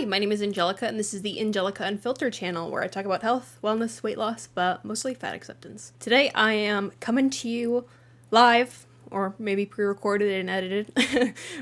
Hi, my name is Angelica, and this is the Angelica Unfiltered channel, where I talk about health, wellness, weight loss, but mostly fat acceptance. Today I am coming to you live, or maybe pre-recorded and edited,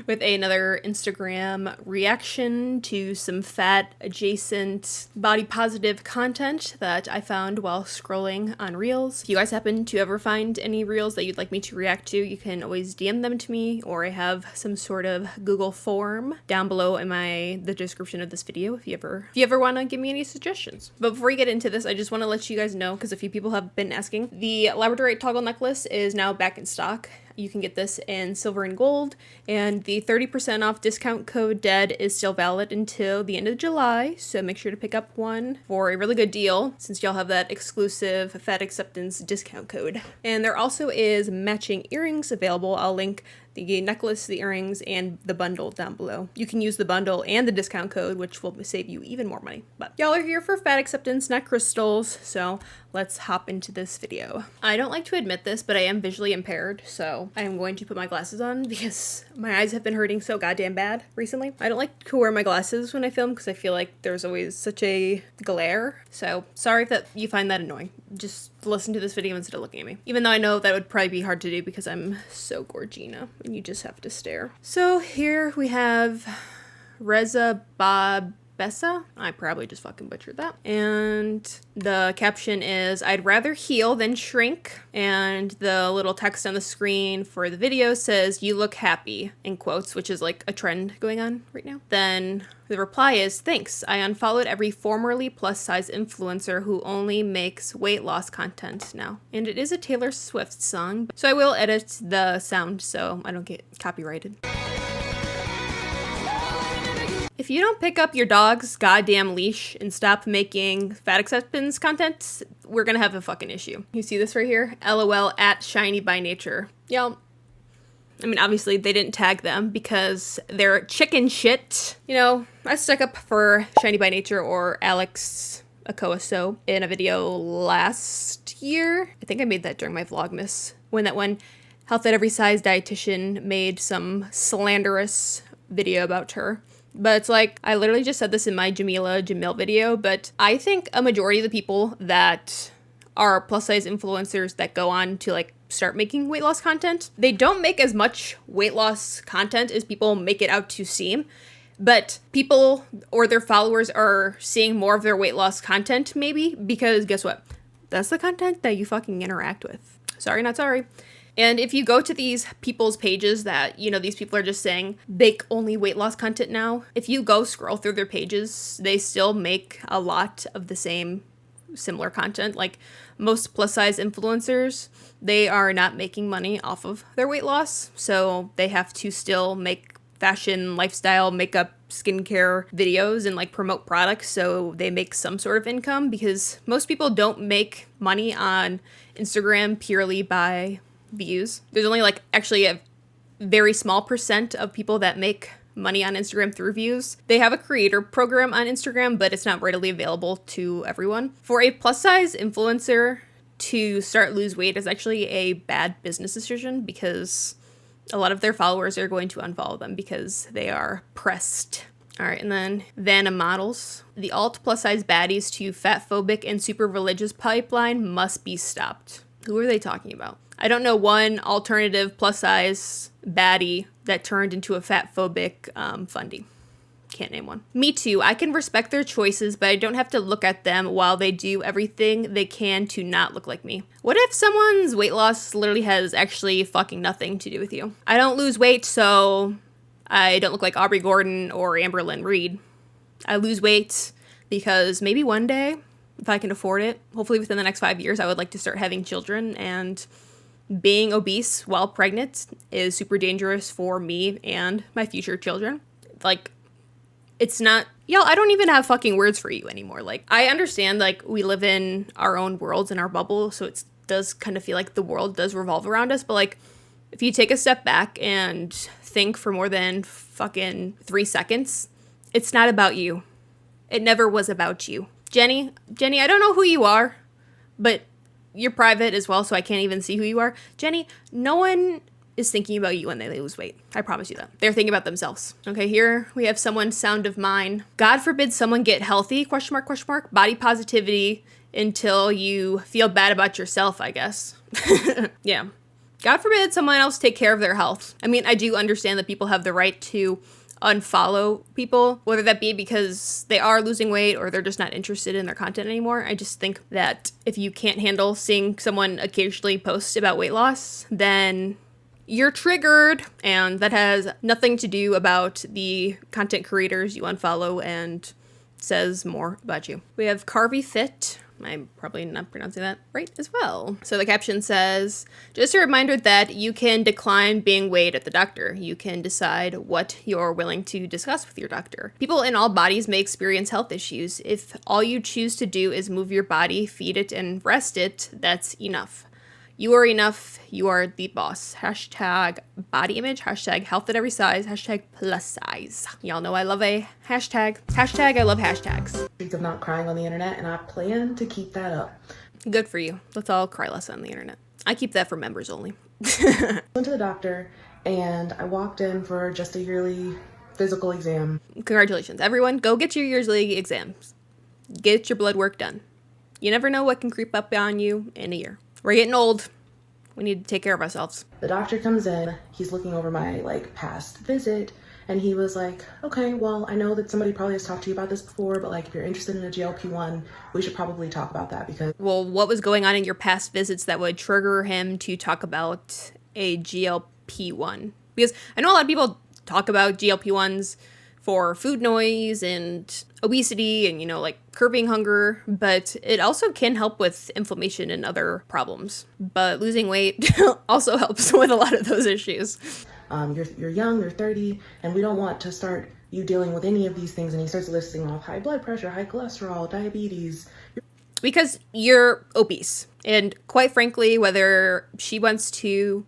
with another Instagram reaction to some fat adjacent body positive content that I found while scrolling on Reels. If you guys happen to ever find any Reels that you'd like me to react to, you can always DM them to me, or I have some sort of Google form down below in the description of this video if you ever want to give me any suggestions. But before we get into this, I just want to let you guys know, because a few people have been asking, the labradorite toggle necklace is now back in stock. You can get this in silver and gold, and the 30% off discount code DEAD is still valid until the end of July, so make sure to pick up one for a really good deal since y'all have that exclusive fat acceptance discount code. And there also is matching earrings available. I'll link the necklace, the earrings, and the bundle down below. You can use the bundle and the discount code, which will save you even more money. But y'all are here for fat acceptance, not crystals, so let's hop into this video. I don't like to admit this, but I am visually impaired, so I am going to put my glasses on because my eyes have been hurting so goddamn bad recently. I don't like to wear my glasses when I film because I feel like there's always such a glare. So sorry if you find that annoying. Just listen to this video instead of looking at me. Even though I know that would probably be hard to do because I'm so gorgina and you just have to stare. So here we have 𝓌𝒽𝒶𝓉𝓃𝑔. I probably just fucking butchered that. And the caption is, "I'd rather heal than shrink." And the little text on the screen for the video says, "You look happy," in quotes, which is like a trend going on right now. Then the reply is, "Thanks. I unfollowed every formerly plus size influencer who only makes weight loss content now." And it is a Taylor Swift song, so I will edit the sound so I don't get copyrighted. If you don't pick up your dog's goddamn leash and stop making fat acceptance content, we're gonna have a fucking issue. You see this right here? LOL at Shiny by Nature. Y'all, I mean, obviously they didn't tag them because they're chicken shit. You know, I stuck up for Shiny by Nature or Alex Akoaso in a video last year. I think I made that during my Vlogmas, when that one Health at Every Size dietitian made some slanderous video about her. But it's like, I literally just said this in my 𝒻𝑜𝓁𝓁𝓃𝓣 video, but I think a majority of the people that are plus size influencers that go on to like start making weight loss content, they don't make as much weight loss content as people make it out to seem. But people or their followers are seeing more of their weight loss content maybe because guess what? That's the content that you fucking interact with. Sorry, not sorry. And if you go to these people's pages that, you know, these people are just saying bake only weight loss content now, if you go scroll through their pages, they still make a lot of the same similar content. Like most plus size influencers, they are not making money off of their weight loss. So they have to still make fashion, lifestyle, makeup, skincare videos and like promote products so they make some sort of income, because most people don't make money on Instagram purely by views. There's only like actually a very small percent of people that make money on Instagram through views. They have a creator program on Instagram, but it's not readily available to everyone. For a plus size influencer to start lose weight is actually a bad business decision because a lot of their followers are going to unfollow them because they are pressed. All right, and then Vanna models. The alt plus size baddies to fatphobic and super religious pipeline must be stopped. Who are they talking about? I don't know one alternative plus size baddie that turned into a fatphobic fundy. Can't name one. Me too. I can respect their choices, but I don't have to look at them while they do everything they can to not look like me. What if someone's weight loss literally has actually fucking nothing to do with you? I don't lose weight, so I don't look like Aubrey Gordon or Amber Lynn Reed. I lose weight because maybe one day, if I can afford it, hopefully within the next 5 years, I would like to start having children, and being obese while pregnant is super dangerous for me and my future children. Like, it's not, y'all, I don't even have fucking words for you anymore. Like, I understand, like, we live in our own worlds, in our bubble, so it does kind of feel like the world does revolve around us, but, like, if you take a step back and think for more than fucking 3 seconds, it's not about you. It never was about you. Jenny, I don't know who you are, but you're private as well, so I can't even see who you are. Jenny, no one is thinking about you when they lose weight. I promise you that. They're thinking about themselves. Okay, here we have someone sound of mine. God forbid someone get healthy, question mark, body positivity until you feel bad about yourself, I guess. Yeah. God forbid someone else take care of their health. I mean, I do understand that people have the right to unfollow people, whether that be because they are losing weight or they're just not interested in their content anymore. I just think that if you can't handle seeing someone occasionally post about weight loss, then you're triggered, and that has nothing to do about the content creators you unfollow and says more about you. We have Carvey Fit. I'm probably not pronouncing that right as well. So the caption says, just a reminder that you can decline being weighed at the doctor. You can decide what you're willing to discuss with your doctor. People in all bodies may experience health issues. If all you choose to do is move your body, feed it, and rest it, that's enough. You are enough. You are the boss. Hashtag body image. Hashtag health at every size. Hashtag plus size. Y'all know I love a hashtag. Hashtag I love hashtags. Of not crying on the internet, and I plan to keep that up. Good for you. Let's all cry less on the internet. I keep that for members only. Went to the doctor, and I walked in for just a yearly physical exam. Congratulations. Everyone, go get your yearly exams. Get your blood work done. You never know what can creep up on you in a year. We're getting old. We need to take care of ourselves. The doctor comes in, he's looking over my past visit, and he was like, okay, well, I know that somebody probably has talked to you about this before, but if you're interested in a GLP-1, we should probably talk about that because... Well, what was going on in your past visits that would trigger him to talk about a GLP-1? Because I know a lot of people talk about GLP-1s for food noise and obesity and, curbing hunger, but it also can help with inflammation and other problems. But losing weight also helps with a lot of those issues. You're young, you're 30, and we don't want to start you dealing with any of these things. And he starts listing off high blood pressure, high cholesterol, diabetes. Because you're obese. And quite frankly, whether she wants to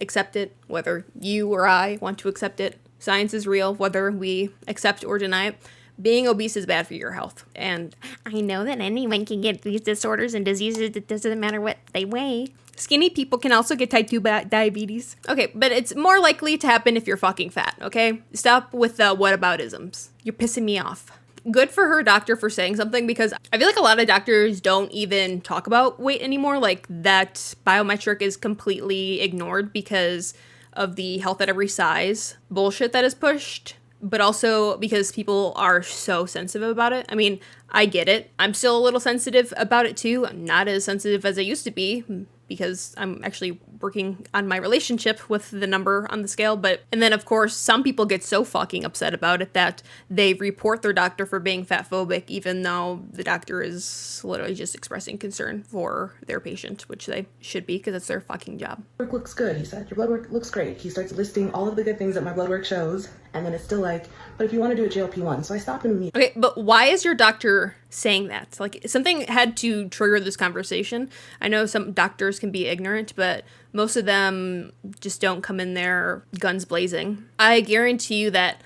accept it, whether you or I want to accept it, science is real, whether we accept or deny it. Being obese is bad for your health. And I know that anyone can get these disorders and diseases. It doesn't matter what they weigh. Skinny people can also get type 2 diabetes. Okay, but it's more likely to happen if you're fucking fat, okay? Stop with the whataboutisms. You're pissing me off. Good for her doctor for saying something, because I feel like a lot of doctors don't even talk about weight anymore. That biometric is completely ignored because of the health at every size bullshit that is pushed, but also because people are so sensitive about it. I mean, I get it. I'm still a little sensitive about it too. I'm not as sensitive as I used to be because I'm actually working on my relationship with the number on the scale. And then of course, some people get so fucking upset about it that they report their doctor for being fatphobic, even though the doctor is literally just expressing concern for their patient, which they should be because it's their fucking job. Blood work looks good, he said. Your blood work looks great. He starts listing all of the good things that my blood work shows. And then it's still but if you want to do a GLP-1. So I stopped him immediately. Okay, but why is your doctor saying that? Something had to trigger this conversation. I know some doctors can be ignorant, but most of them just don't come in there guns blazing. I guarantee you that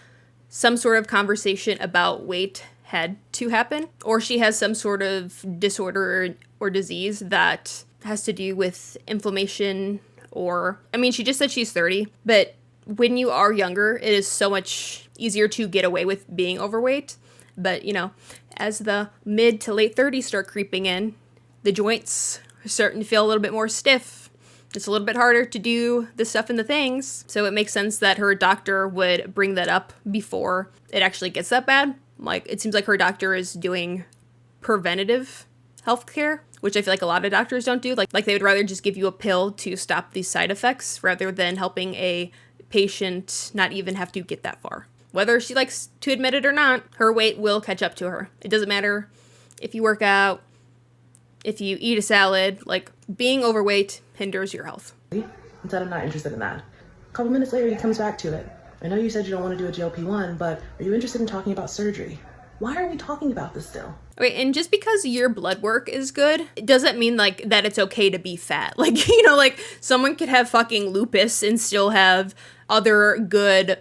some sort of conversation about weight had to happen, or she has some sort of disorder or disease that has to do with inflammation, she just said she's 30, but when you are younger, it is so much easier to get away with being overweight. But, as the mid to late 30s start creeping in, the joints are starting to feel a little bit more stiff. It's a little bit harder to do the stuff and the things. So it makes sense that her doctor would bring that up before it actually gets that bad. It seems like her doctor is doing preventative healthcare, which I feel like a lot of doctors don't do. Like they would rather just give you a pill to stop these side effects rather than helping a patient not even have to get that far. Whether she likes to admit it or not, her weight will catch up to her. It doesn't matter if you work out, if you eat a salad, being overweight hinders your health. He said, I'm not interested in that. A couple minutes later, he comes back to it. I know you said you don't want to do a GLP-1, but are you interested in talking about surgery? Why are we talking about this still? Okay, and just because your blood work is good, it doesn't mean that it's okay to be fat. Someone could have fucking lupus and still have other good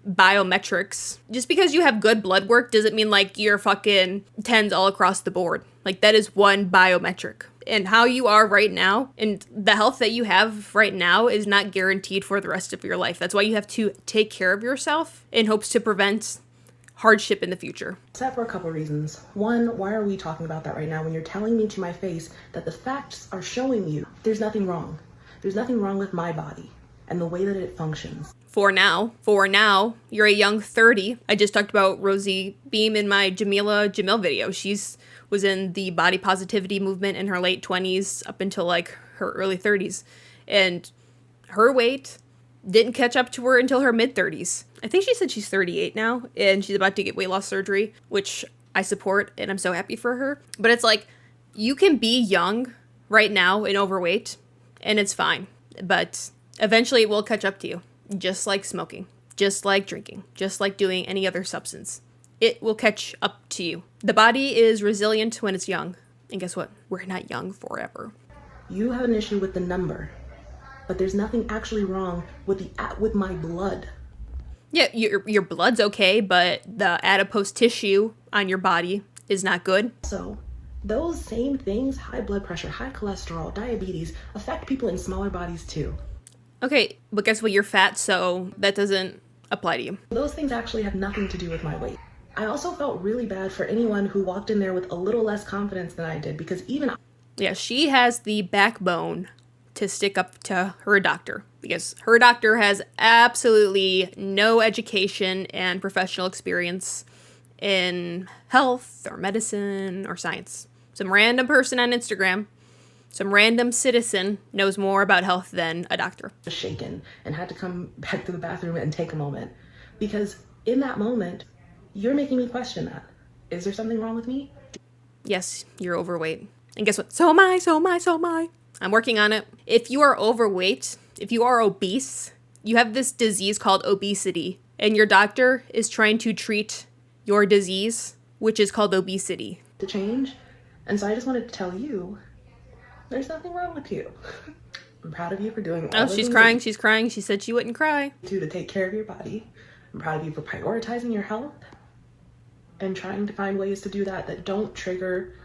biometrics. Just because you have good blood work doesn't mean you're fucking 10s all across the board. That is one biometric. and how you are right now and the health that you have right now is not guaranteed for the rest of your life. That's why you have to take care of yourself in hopes to prevent hardship in the future. Except for a couple reasons. One, why are we talking about that right now when you're telling me to my face that the facts are showing you there's nothing wrong? There's nothing wrong with my body and the way that it functions. For now, you're a young 30. I just talked about Rosie Beam in my 𝒻𝒾𝓃𝓀𝓈 video. Was in the body positivity movement in her late 20s up until like her early 30s. And her weight didn't catch up to her until her mid 30s. I think she said she's 38 now and she's about to get weight loss surgery, which I support and I'm so happy for her. But it's like, you can be young right now and overweight and it's fine. But eventually it will catch up to you. Just like smoking, just like drinking, just like doing any other substance. It will catch up to you. The body is resilient when it's young. And guess what? We're not young forever. You have an issue with the number, but there's nothing actually wrong with my blood. Yeah, your blood's okay, but the adipose tissue on your body is not good. So those same things, high blood pressure, high cholesterol, diabetes, affect people in smaller bodies too. Okay, but guess what? You're fat, so that doesn't apply to you. Those things actually have nothing to do with my weight. I also felt really bad for anyone who walked in there with a little less confidence than I did, because yeah, she has the backbone to stick up to her doctor, because her doctor has absolutely no education and professional experience in health or medicine or science. Some random person on Instagram, some random citizen knows more about health than a doctor. Shaken and had to come back to the bathroom and take a moment, because in that moment, you're making me question that. Is there something wrong with me? Yes, you're overweight. And guess what? So am I. I'm working on it. If you are overweight, if you are obese, you have this disease called obesity, and your doctor is trying to treat your disease, which is called obesity. To change. And so I just wanted to tell you, there's nothing wrong with you. I'm proud of you for doing all she's crying. She said she wouldn't cry. To take care of your body. I'm proud of you for prioritizing your health and trying to find ways to do that don't trigger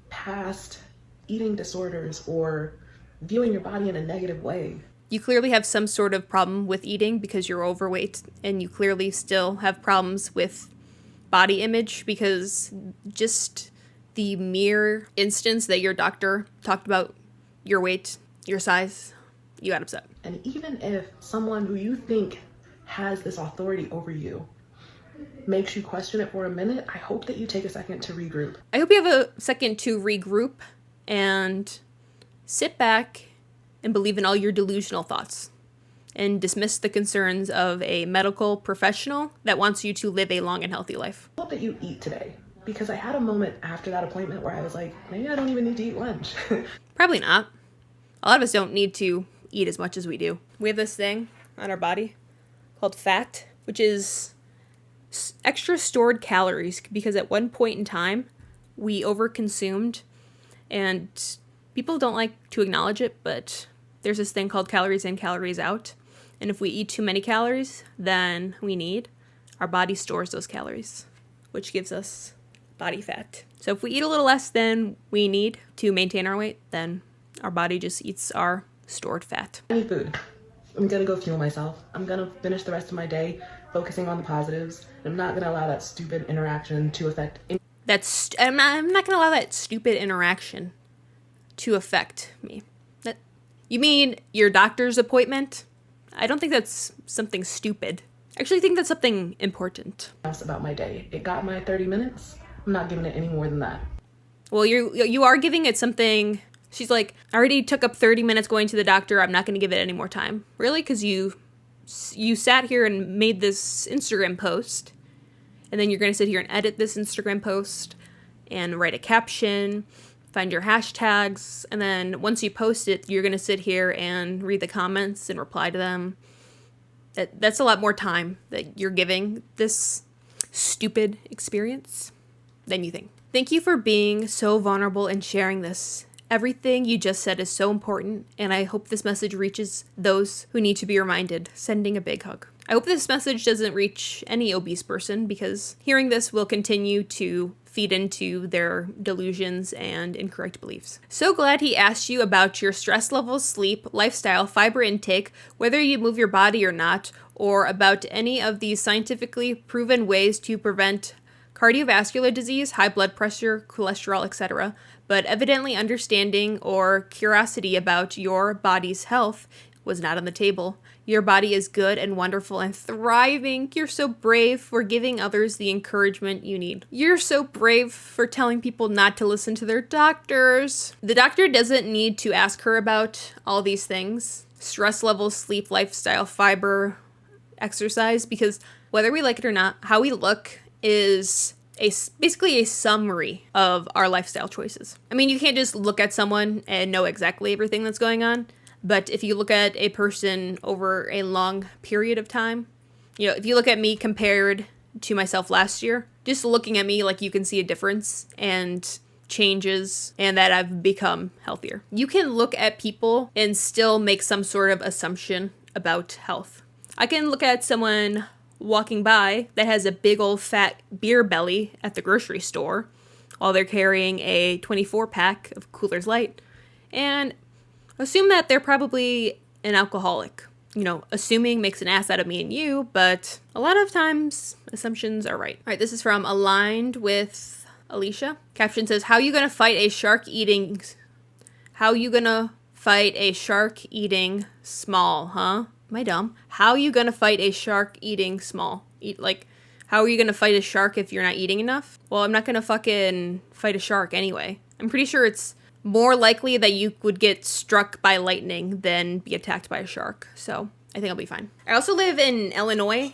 past eating disorders or viewing your body in a negative way. You clearly have some sort of problem with eating because you're overweight, and you clearly still have problems with body image because just the mere instance that your doctor talked about your weight, your size, you got upset. And even if someone who you think has this authority over you makes you question it for a minute, I hope that you take a second to regroup. I hope you have a second to regroup and sit back and believe in all your delusional thoughts and dismiss the concerns of a medical professional that wants you to live a long and healthy life. I hope that you eat today, because I had a moment after that appointment where I was like, maybe I don't even need to eat lunch. Probably not. A lot of us don't need to eat as much as we do. We have this thing on our body called fat, which is extra stored calories because at one point in time we overconsumed, and people don't like to acknowledge it, but there's this thing called calories in, calories out. And if we eat too many calories than we need, our body stores those calories, which gives us body fat. So if we eat a little less than we need to maintain our weight, then our body just eats our stored fat. I need food. I'm gonna go fuel myself. I'm gonna finish the rest of my day focusing on the positives. I'm not gonna allow that stupid interaction to affect. I'm not gonna allow that stupid interaction to affect me. You mean your doctor's appointment? I don't think that's something stupid. I actually think that's something important. About my day. It got my 30 minutes. I'm not giving it any more than that. Well, you are giving it something. She's like, I already took up 30 minutes going to the doctor. I'm not going to give it any more time. Really? Because you sat here and made this Instagram post, and then you're going to sit here and edit this Instagram post and write a caption, find your hashtags, and then once you post it, you're going to sit here and read the comments and reply to them. That's a lot more time that you're giving this stupid experience than you think. Thank you for being so vulnerable and sharing this. Everything you just said is so important, and I hope this message reaches those who need to be reminded. Sending a big hug. I hope this message doesn't reach any obese person, because hearing this will continue to feed into their delusions and incorrect beliefs. So glad he asked you about your stress levels, sleep, lifestyle, fiber intake, whether you move your body or not, or about any of these scientifically proven ways to prevent cardiovascular disease, high blood pressure, cholesterol, etc. But evidently understanding or curiosity about your body's health was not on the table. Your body is good and wonderful and thriving. You're so brave for giving others the encouragement you need. You're so brave for telling people not to listen to their doctors. The doctor doesn't need to ask her about all these things: stress levels, sleep, lifestyle, fiber, exercise, because whether we like it or not, how we look is basically a summary of our lifestyle choices. I mean, you can't just look at someone and know exactly everything that's going on. But if you look at a person over a long period of time, if you look at me compared to myself last year, just looking at me, like, you can see a difference and changes, and that I've become healthier. You can look at people and still make some sort of assumption about health. I can look at someone walking by that has a big old fat beer belly at the grocery store while they're carrying a 24-pack of Coors Light, and assume that they're probably an alcoholic. Assuming makes an ass out of me and you, but a lot of times assumptions are right. All right, this is from Aligned with Alicia. Caption says, How you gonna fight a shark eating small, huh? Am I dumb? How you gonna fight a shark eating small? How are you gonna fight a shark if you're not eating enough? Well, I'm not gonna fucking fight a shark anyway. I'm pretty sure it's more likely that you would get struck by lightning than be attacked by a shark. So I think I'll be fine. I also live in Illinois.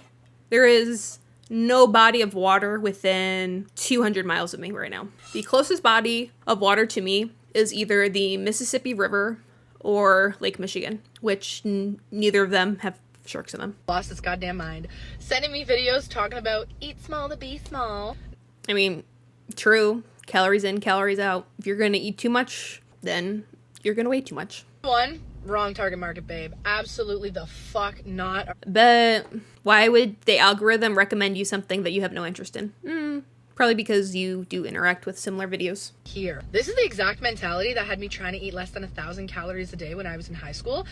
There is no body of water within 200 miles of me right now. The closest body of water to me is either the Mississippi River or Lake Michigan, which neither of them have sharks in them. Lost its goddamn mind. Sending me videos talking about eat small to be small. I mean, true. Calories in, calories out. If you're gonna eat too much, then you're gonna weigh too much. One, wrong target market, babe. Absolutely the fuck not. But why would the algorithm recommend you something that you have no interest in? Probably because you do interact with similar videos. Here. This is the exact mentality that had me trying to eat less than 1,000 calories a day when I was in high school.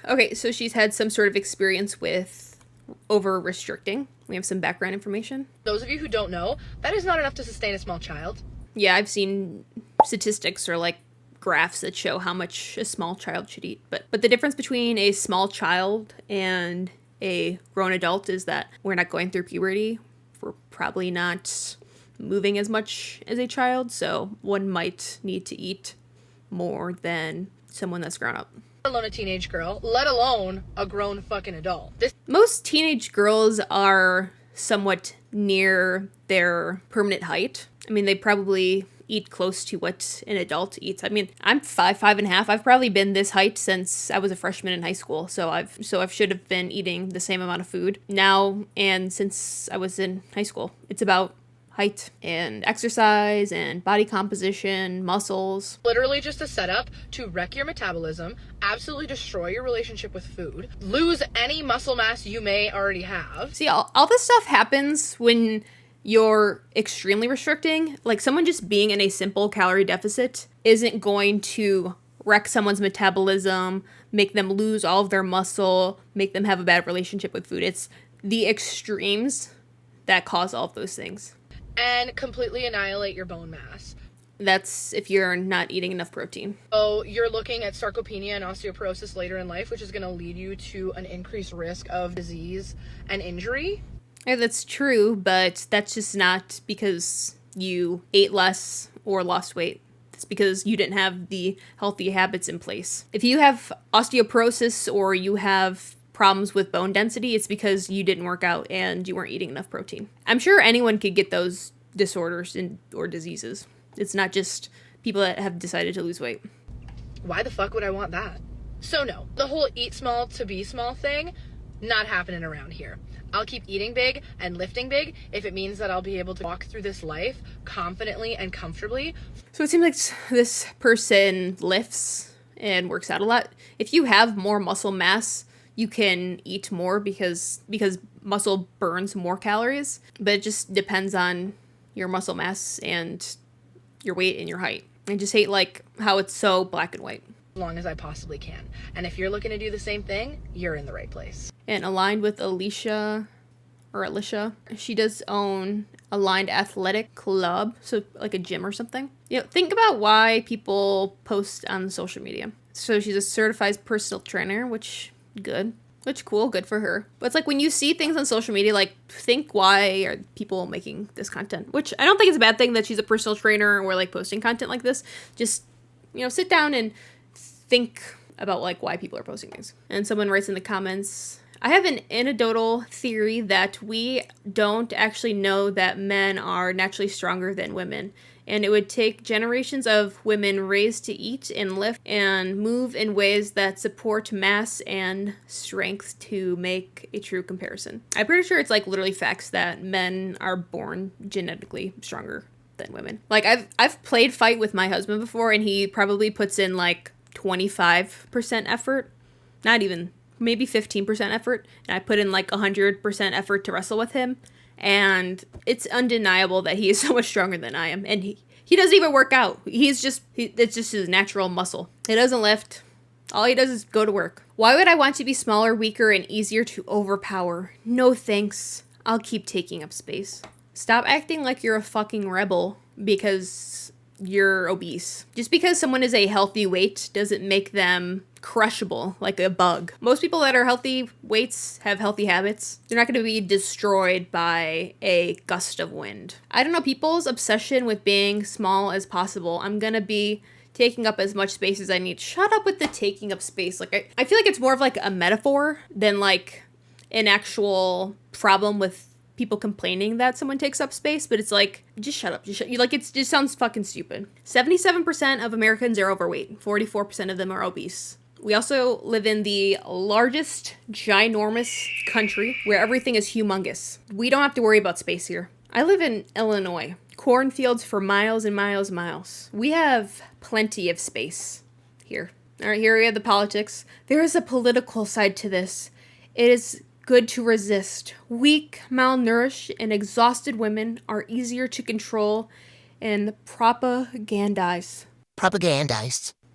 Okay, so she's had some sort of experience with over-restricting. We have some background information. Those of you who don't know, that is not enough to sustain a small child. Yeah, I've seen statistics or graphs that show how much a small child should eat. But the difference between a small child and a grown adult is that we're not going through puberty. We're probably not moving as much as a child, so one might need to eat more than someone that's grown up. Let alone a teenage girl, let alone a grown fucking adult. Most teenage girls are somewhat near their permanent height. I mean, they probably eat close to what an adult eats. I mean, I'm 5'5.5". I've probably been this height since I was a freshman in high school. So I should have been eating the same amount of food now and since I was in high school. It's about height and exercise and body composition, muscles. Literally just a setup to wreck your metabolism, absolutely destroy your relationship with food, lose any muscle mass you may already have. See, all this stuff happens when you're extremely restricting. Like, someone just being in a simple calorie deficit isn't going to wreck someone's metabolism, make them lose all of their muscle, make them have a bad relationship with food. It's the extremes that cause all of those things. And completely annihilate your bone mass. That's if you're not eating enough protein. So you're looking at sarcopenia and osteoporosis later in life, which is going to lead you to an increased risk of disease and injury. Yeah, that's true, but that's just not because you ate less or lost weight. It's because you didn't have the healthy habits in place. If you have osteoporosis or you have problems with bone density, it's because you didn't work out and you weren't eating enough protein. I'm sure anyone could get those disorders or diseases. It's not just people that have decided to lose weight. Why the fuck would I want that? So no, the whole eat small to be small thing, not happening around here. I'll keep eating big and lifting big if it means that I'll be able to walk through this life confidently and comfortably. So it seems like this person lifts and works out a lot. If you have more muscle mass, you can eat more because muscle burns more calories, but it just depends on your muscle mass and your weight and your height. I just hate like how it's so black and white. As long as I possibly can. And if you're looking to do the same thing, you're in the right place. And aligned with Alicia, she does own Aligned Athletic Club, so like a gym or something. You know, think about why people post on social media. So she's a certified personal trainer, which cool, good for her. But it's like when you see things on social media, like think why are people making this content? Which I don't think it's a bad thing that she's a personal trainer or like posting content like this. Just, you know, sit down and think about like why people are posting things. And someone writes in the comments, I have an anecdotal theory that we don't actually know that men are naturally stronger than women. And it would take generations of women raised to eat and lift and move in ways that support mass and strength to make a true comparison. I'm pretty sure it's like literally facts that men are born genetically stronger than women. Like I've played fight with my husband before, and he probably puts in like 25% effort, not even, maybe 15% effort, and I put in like 100% effort to wrestle with him, and it's undeniable that he is so much stronger than I am, and he doesn't even work out. It's just his natural muscle. He doesn't lift. All he does is go to work. Why would I want to be smaller, weaker, and easier to overpower? No thanks. I'll keep taking up space. Stop acting like you're a fucking rebel because you're obese. Just because someone is a healthy weight doesn't make them crushable like a bug. Most people that are healthy weights have healthy habits. They're not going to be destroyed by a gust of wind. I don't know, people's obsession with being small as possible. I'm going to be taking up as much space as I need. Shut up with the taking up space. Like I feel like it's more of like a metaphor than like an actual problem with people complaining that someone takes up space, but it's like, just shut up. Like, it just sounds fucking stupid. 77% of Americans are overweight. 44% of them are obese. We also live in the largest, ginormous country where everything is humongous. We don't have to worry about space here. I live in Illinois. Cornfields for miles and miles and miles. We have plenty of space here. All right, here we have the politics. There is a political side to this. It is good to resist. Weak, malnourished, and exhausted women are easier to control and propagandize.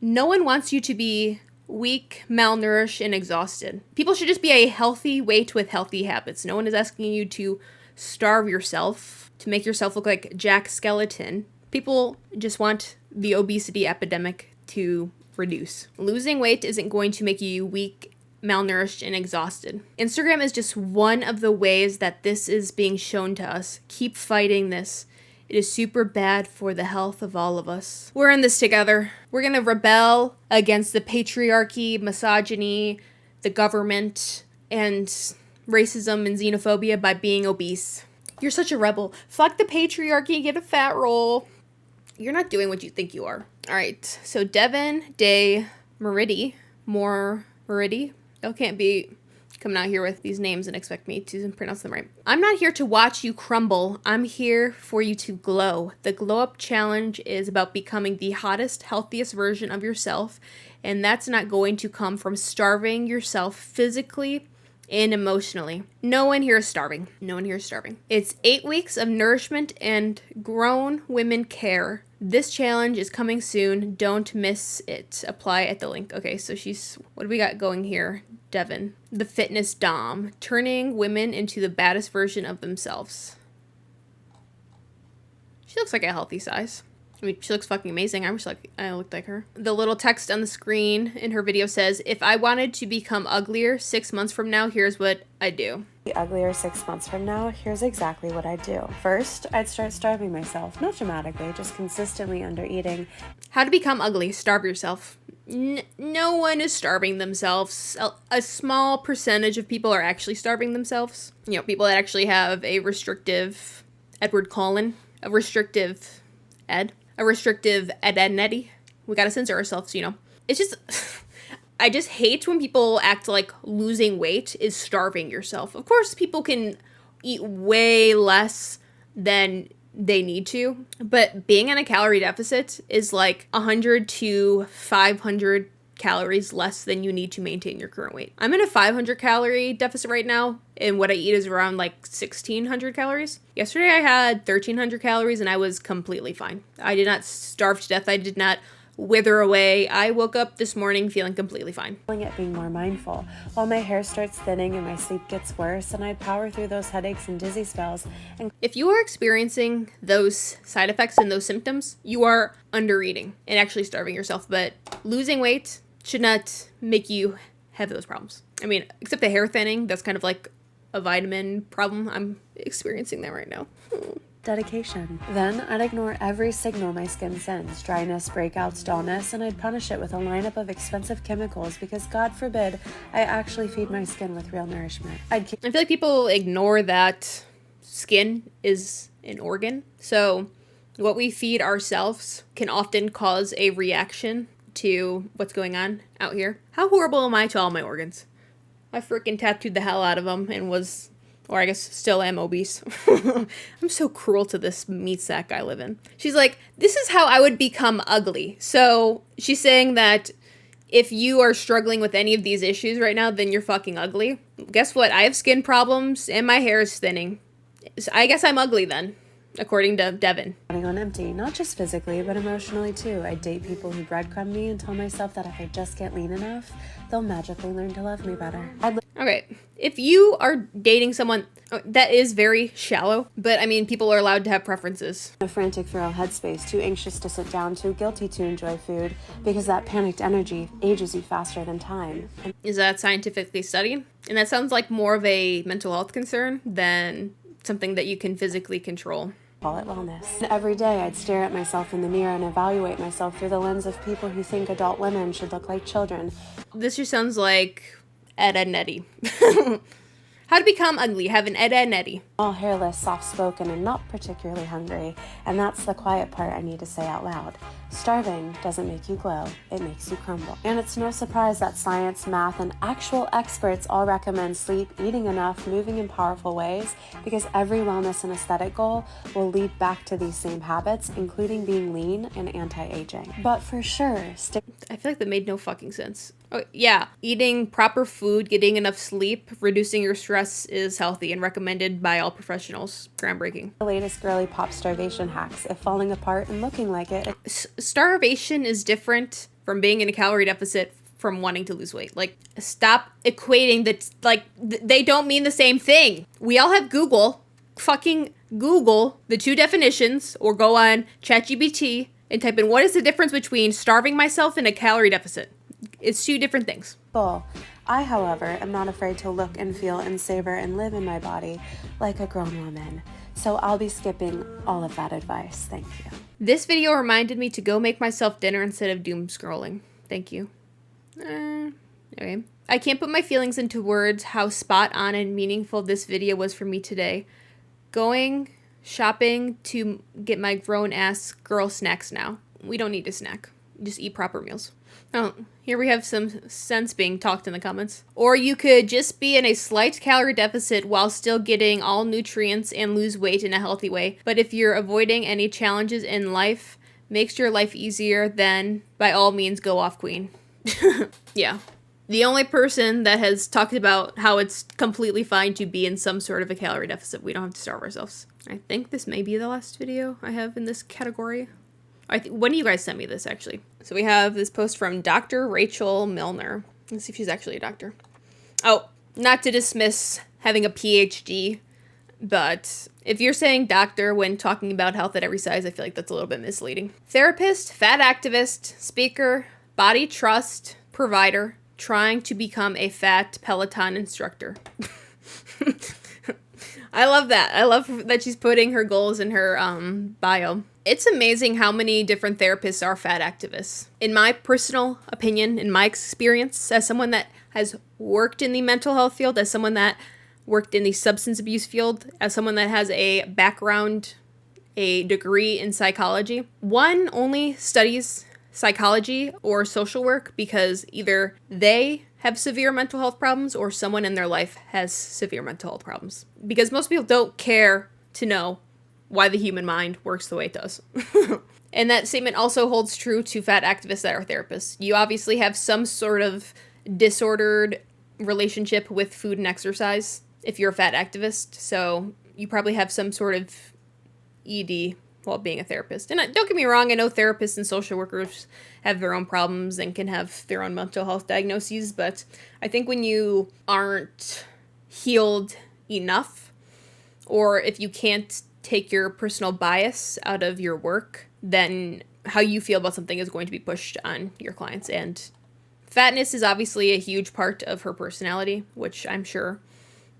No one wants you to be weak, malnourished, and exhausted. People should just be a healthy weight with healthy habits. No one is asking you to starve yourself, to make yourself look like Jack Skeleton. People just want the obesity epidemic to reduce. Losing weight isn't going to make you weak, malnourished, and exhausted. Instagram is just one of the ways that this is being shown to us. Keep fighting this. It is super bad for the health of all of us. We're in this together. We're gonna rebel against the patriarchy, misogyny, the government, and racism and xenophobia by being obese. You're such a rebel. Fuck the patriarchy, get a fat roll. You're not doing what you think you are. All right, so Devin de Meridi, y'all can't be coming out here with these names and expect me to pronounce them right. I'm not here to watch you crumble. I'm here for you to glow. The Glow Up Challenge is about becoming the hottest, healthiest version of yourself, and that's not going to come from starving yourself physically and emotionally. No one here is starving. It's 8 weeks of nourishment and grown women care. This challenge is coming soon. Don't miss it. Apply at the link. Okay, so what do we got going here? Devin, the fitness dom, turning women into the baddest version of themselves. She looks like a healthy size. I mean, she looks fucking amazing. I wish I looked like her. The little text on the screen in her video says, if I wanted to become uglier 6 months from now, here's what I do. Be uglier 6 months from now, here's exactly what I'd do. First, I'd start starving myself. Not dramatically, just consistently under eating. How to become ugly. Starve yourself. No one is starving themselves. A small percentage of people are actually starving themselves. You know, people that actually have a restrictive Edward Cullen, a restrictive identity. We gotta censor ourselves, you know. It's just, I just hate when people act like losing weight is starving yourself. Of course, people can eat way less than they need to, but being in a calorie deficit is like 100 to 500 calories less than you need to maintain your current weight. I'm in a 500 calorie deficit right now, and what I eat is around like 1,600 calories. Yesterday I had 1,300 calories and I was completely fine. I did not starve to death. I did not wither away. I woke up this morning feeling completely fine. It being more mindful, while my hair starts thinning and my sleep gets worse, and I'd power through those headaches and dizzy spells. And if you are experiencing those side effects and those symptoms, you are under eating and actually starving yourself. But losing weight should not make you have those problems. I mean, except the hair thinning, that's kind of like a vitamin problem. I'm experiencing that right now. dedication. Then I'd ignore every signal my skin sends, dryness, breakouts, dullness, and I'd punish it with a lineup of expensive chemicals because, God forbid, I actually feed my skin with real nourishment. I feel like people ignore that skin is an organ. So what we feed ourselves can often cause a reaction to what's going on out here. How horrible am I to all my organs? I freaking tattooed the hell out of them and was, or I guess still am, obese. I'm so cruel to this meat sack I live in. She's like, this is how I would become ugly. So she's saying that if you are struggling with any of these issues right now, then you're fucking ugly. Guess what? I have skin problems and my hair is thinning. So I guess I'm ugly then, according to Devin. Running on empty, not just physically, but emotionally too. I date people who breadcrumb me and tell myself that if I just get lean enough, they'll magically learn to love me better. Okay, if you are dating someone, that is very shallow, but I mean, people are allowed to have preferences. A frantic, feral headspace, too anxious to sit down, too guilty to enjoy food, because that panicked energy ages you faster than time. Is that scientifically studied? And that sounds like more of a mental health concern than something that you can physically control. Call it wellness. And every day I'd stare at myself in the mirror and evaluate myself through the lens of people who think adult women should look like children. This just sounds like Ed, Ed, and Eddie. How to become ugly, have an Ed, Ed, and Eddie. All hairless, soft-spoken, and not particularly hungry. And that's the quiet part I need to say out loud. Starving doesn't make you glow, it makes you crumble. And it's no surprise that science, math, and actual experts all recommend sleep, eating enough, moving in powerful ways, because every wellness and aesthetic goal will lead back to these same habits, including being lean and anti-aging. But for sure, I feel like that made no fucking sense. Oh, yeah, eating proper food, getting enough sleep, reducing your stress is healthy and recommended by all professionals. Groundbreaking. The latest girly pop starvation hacks, if falling apart and looking like it. Starvation is different from being in a calorie deficit from wanting to lose weight. Like, stop equating that, like, they don't mean the same thing. We all have Google. Fucking Google the two definitions, or go on ChatGPT and type in what is the difference between starving myself and a calorie deficit. It's two different things. Goal. I, however, am not afraid to look and feel and savor and live in my body like a grown woman. So I'll be skipping all of that advice. Thank you. This video reminded me to go make myself dinner instead of doom scrolling. Thank you. Okay. I can't put my feelings into words how spot on and meaningful this video was for me today. Going shopping to get my grown ass girl snacks now. We don't need to snack. Just eat proper meals. Oh, here we have some sense being talked in the comments. Or you could just be in a slight calorie deficit while still getting all nutrients and lose weight in a healthy way. But if you're avoiding any challenges in life, makes your life easier, then by all means go off, queen. Yeah. The only person that has talked about how it's completely fine to be in some sort of a calorie deficit. We don't have to starve ourselves. I think this may be the last video I have in this category. One of you guys sent me this, actually. So we have this post from Dr. Rachel Milner. Let's see if she's actually a doctor. Oh, not to dismiss having a PhD, but if you're saying doctor when talking about health at every size, I feel like that's a little bit misleading. Therapist, fat activist, speaker, body trust provider, trying to become a fat Peloton instructor. I love that. I love that she's putting her goals in her bio. It's amazing how many different therapists are fat activists. In my personal opinion, in my experience, as someone that has worked in the mental health field, as someone that worked in the substance abuse field, as someone that has a background, a degree in psychology, one only studies psychology or social work because either they have severe mental health problems or someone in their life has severe mental health problems. Because most people don't care to know why the human mind works the way it does. And that statement also holds true to fat activists that are therapists. You obviously have some sort of disordered relationship with food and exercise if you're a fat activist. So you probably have some sort of ED while being a therapist. And don't get me wrong, I know therapists and social workers have their own problems and can have their own mental health diagnoses, but I think when you aren't healed enough, or if you can't take your personal bias out of your work, then how you feel about something is going to be pushed on your clients. And fatness is obviously a huge part of her personality, which I'm sure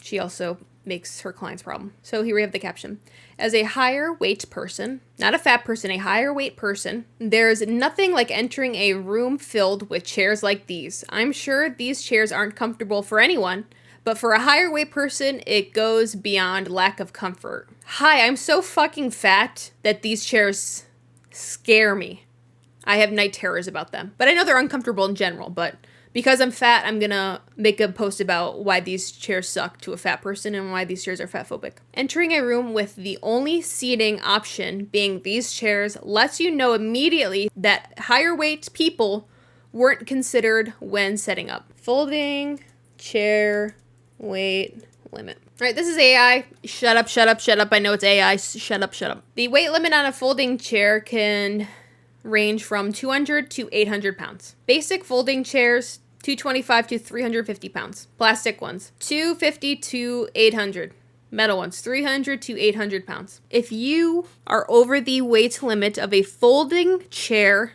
she also makes her clients' problem. So here we have the caption. As a higher weight person, not a fat person, a higher weight person, there's nothing like entering a room filled with chairs like these. I'm sure these chairs aren't comfortable for anyone, but for a higher weight person, it goes beyond lack of comfort. Hi, I'm so fucking fat that these chairs scare me. I have night terrors about them. But I know they're uncomfortable in general, but because I'm fat, I'm gonna make a post about why these chairs suck to a fat person and why these chairs are fatphobic. Entering a room with the only seating option being these chairs lets you know immediately that higher weight people weren't considered when setting up. Folding chair weight limit. All right, this is AI. Shut up, shut up, shut up. I know it's AI. Shut up, shut up. The weight limit on a folding chair can range from 200 to 800 pounds. Basic folding chairs, 225 to 350 pounds. Plastic ones, 250 to 800. Metal ones, 300 to 800 pounds. If you are over the weight limit of a folding chair,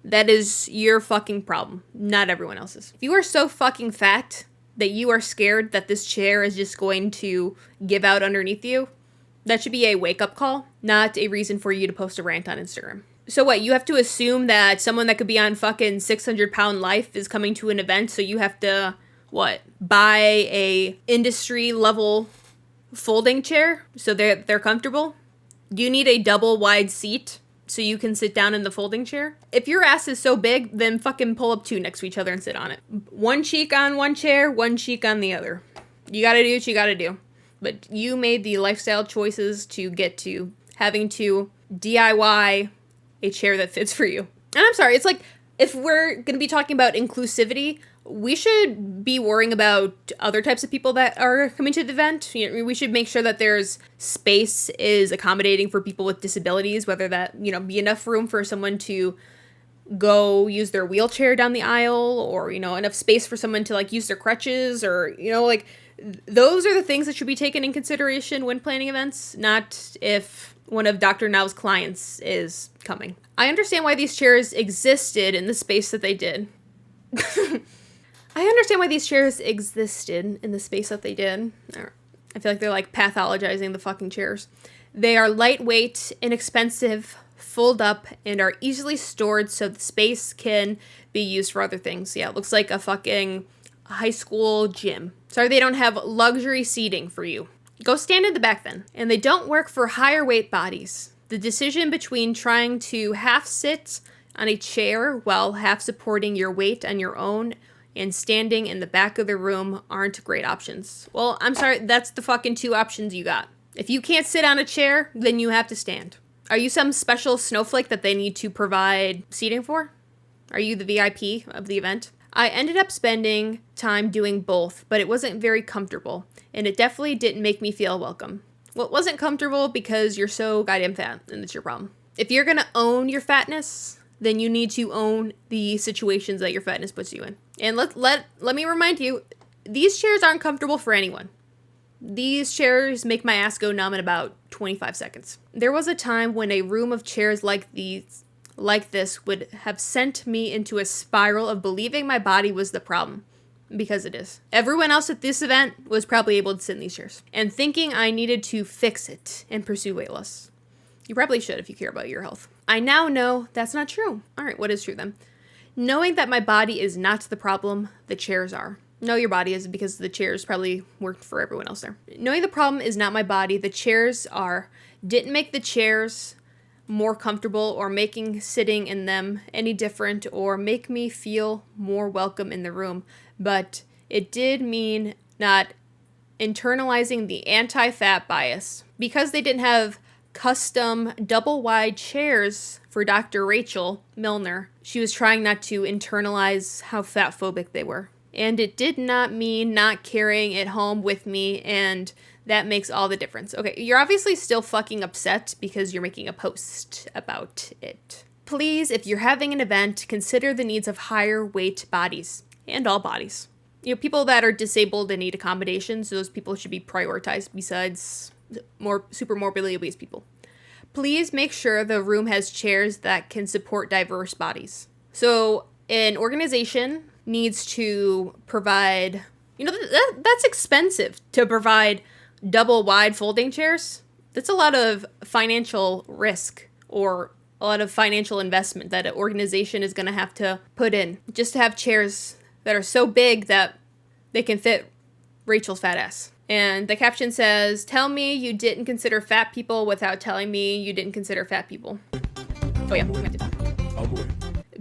that is your fucking problem, not everyone else's. If you are so fucking fat that you are scared that this chair is just going to give out underneath you, that should be a wake-up call, not a reason for you to post a rant on Instagram. So what, you have to assume that someone that could be on fucking 600-pound life is coming to an event, so you have to, what, buy a industry-level folding chair so they're comfortable? Do you need a double-wide seat so you can sit down in the folding chair? If your ass is so big, then fucking pull up two next to each other and sit on it. One cheek on one chair, one cheek on the other. You gotta do what you gotta do. But you made the lifestyle choices to get to having to DIY a chair that fits for you. And I'm sorry, it's like, if we're gonna be talking about inclusivity, we should be worrying about other types of people that are coming to the event. You know, we should make sure that there's space is accommodating for people with disabilities, whether that, you know, be enough room for someone to go use their wheelchair down the aisle, or, you know, enough space for someone to like use their crutches, or, you know, like those are the things that should be taken in consideration when planning events, not if one of Dr. Now's clients is coming. I understand why these chairs existed in the space that they did. I understand why these chairs existed in the space that they did. I feel like they're like pathologizing the fucking chairs. They are lightweight, inexpensive, fold up, and are easily stored so the space can be used for other things. Yeah, it looks like a fucking high school gym. Sorry they don't have luxury seating for you. Go stand in the back then. And they don't work for higher weight bodies. The decision between trying to half sit on a chair while half supporting your weight on your own and standing in the back of the room aren't great options. Well, I'm sorry, that's the fucking two options you got. If you can't sit on a chair, then you have to stand. Are you some special snowflake that they need to provide seating for? Are you the VIP of the event? I ended up spending time doing both, but it wasn't very comfortable, and it definitely didn't make me feel welcome. Well, it wasn't comfortable because you're so goddamn fat, and it's your problem. If you're gonna own your fatness, then you need to own the situations that your fatness puts you in. And let me remind you, these chairs aren't comfortable for anyone. These chairs make my ass go numb in about 25 seconds. There was a time when a room of chairs like this would have sent me into a spiral of believing my body was the problem. Because it is. Everyone else at this event was probably able to sit in these chairs. And thinking I needed to fix it and pursue weight loss. You probably should if you care about your health. I now know that's not true. Alright, what is true then? Knowing that my body is not the problem, the chairs are. No, your body is, because the chairs probably worked for everyone else there. Knowing the problem is not my body, the chairs are. Didn't make the chairs more comfortable or making sitting in them any different or make me feel more welcome in the room, but it did mean not internalizing the anti-fat bias. Because they didn't have custom double wide chairs for Dr. 𝓌𝒾𝓃𝓾𝓿. She was trying not to internalize how fatphobic they were. And it did not mean not carrying it home with me, and that makes all the difference. Okay, you're obviously still fucking upset because you're making a post about it. Please, if you're having an event, consider the needs of higher weight bodies, and all bodies. You know, people that are disabled and need accommodations, those people should be prioritized besides more super morbidly obese people. Please make sure the room has chairs that can support diverse bodies. So an organization needs to provide, you know, that's expensive to provide double wide folding chairs. That's a lot of financial risk or a lot of financial investment that an organization is going to have to put in just to have chairs that are so big that they can fit Rachel's fat ass. And the caption says, "Tell me you didn't consider fat people without telling me you didn't consider fat people." Oh yeah, I did.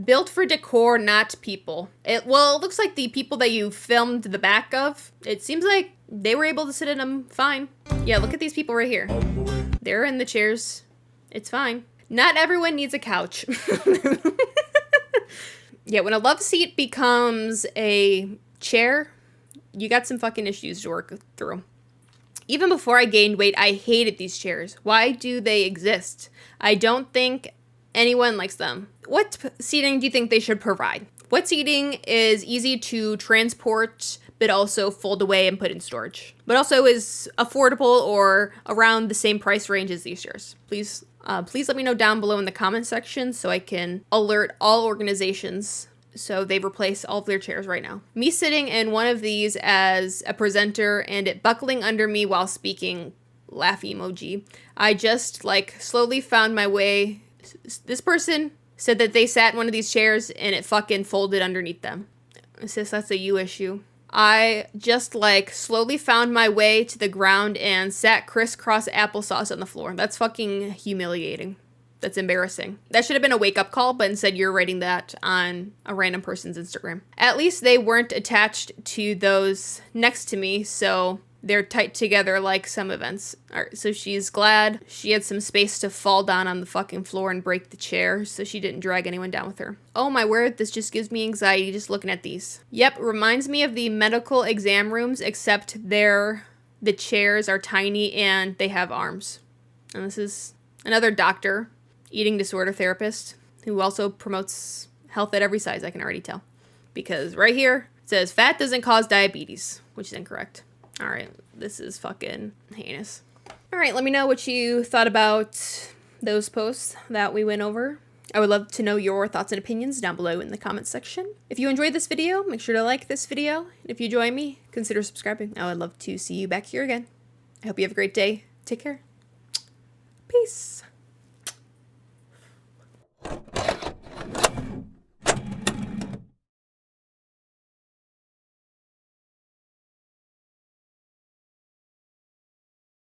Built for decor, not people. It looks like the people that you filmed the back of, it seems like they were able to sit in them fine. Yeah, look at these people right here. They're in the chairs. It's fine. Not everyone needs a couch. Yeah, when a love seat becomes a chair, you got some fucking issues to work through. Even before I gained weight, I hated these chairs. Why do they exist? I don't think anyone likes them. What seating do you think they should provide? What seating is easy to transport, but also fold away and put in storage, but also is affordable or around the same price range as these chairs? Please let me know down below in the comment section so I can alert all organizations so they replace all of their chairs right now. Me sitting in one of these as a presenter and it buckling under me while speaking, laugh emoji. I just slowly found my way. This person said that they sat in one of these chairs and it fucking folded underneath them. Sis, that's a you issue. I just slowly found my way to the ground and sat crisscross applesauce on the floor. That's fucking humiliating. That's embarrassing. That should have been a wake-up call, but instead you're writing that on a random person's Instagram. At least they weren't attached to those next to me, so they're tight together like some events. All right, so she's glad she had some space to fall down on the fucking floor and break the chair so she didn't drag anyone down with her. Oh my word, this just gives me anxiety just looking at these. Yep, reminds me of the medical exam rooms, except the chairs are tiny and they have arms. And this is another doctor, eating disorder therapist, who also promotes health at every size, I can already tell. Because right here, it says, fat doesn't cause diabetes, which is incorrect. All right, this is fucking heinous. All right, let me know what you thought about those posts that we went over. I would love to know your thoughts and opinions down below in the comments section. If you enjoyed this video, make sure to like this video. And if you join me, consider subscribing. I would love to see you back here again. I hope you have a great day. Take care. Peace.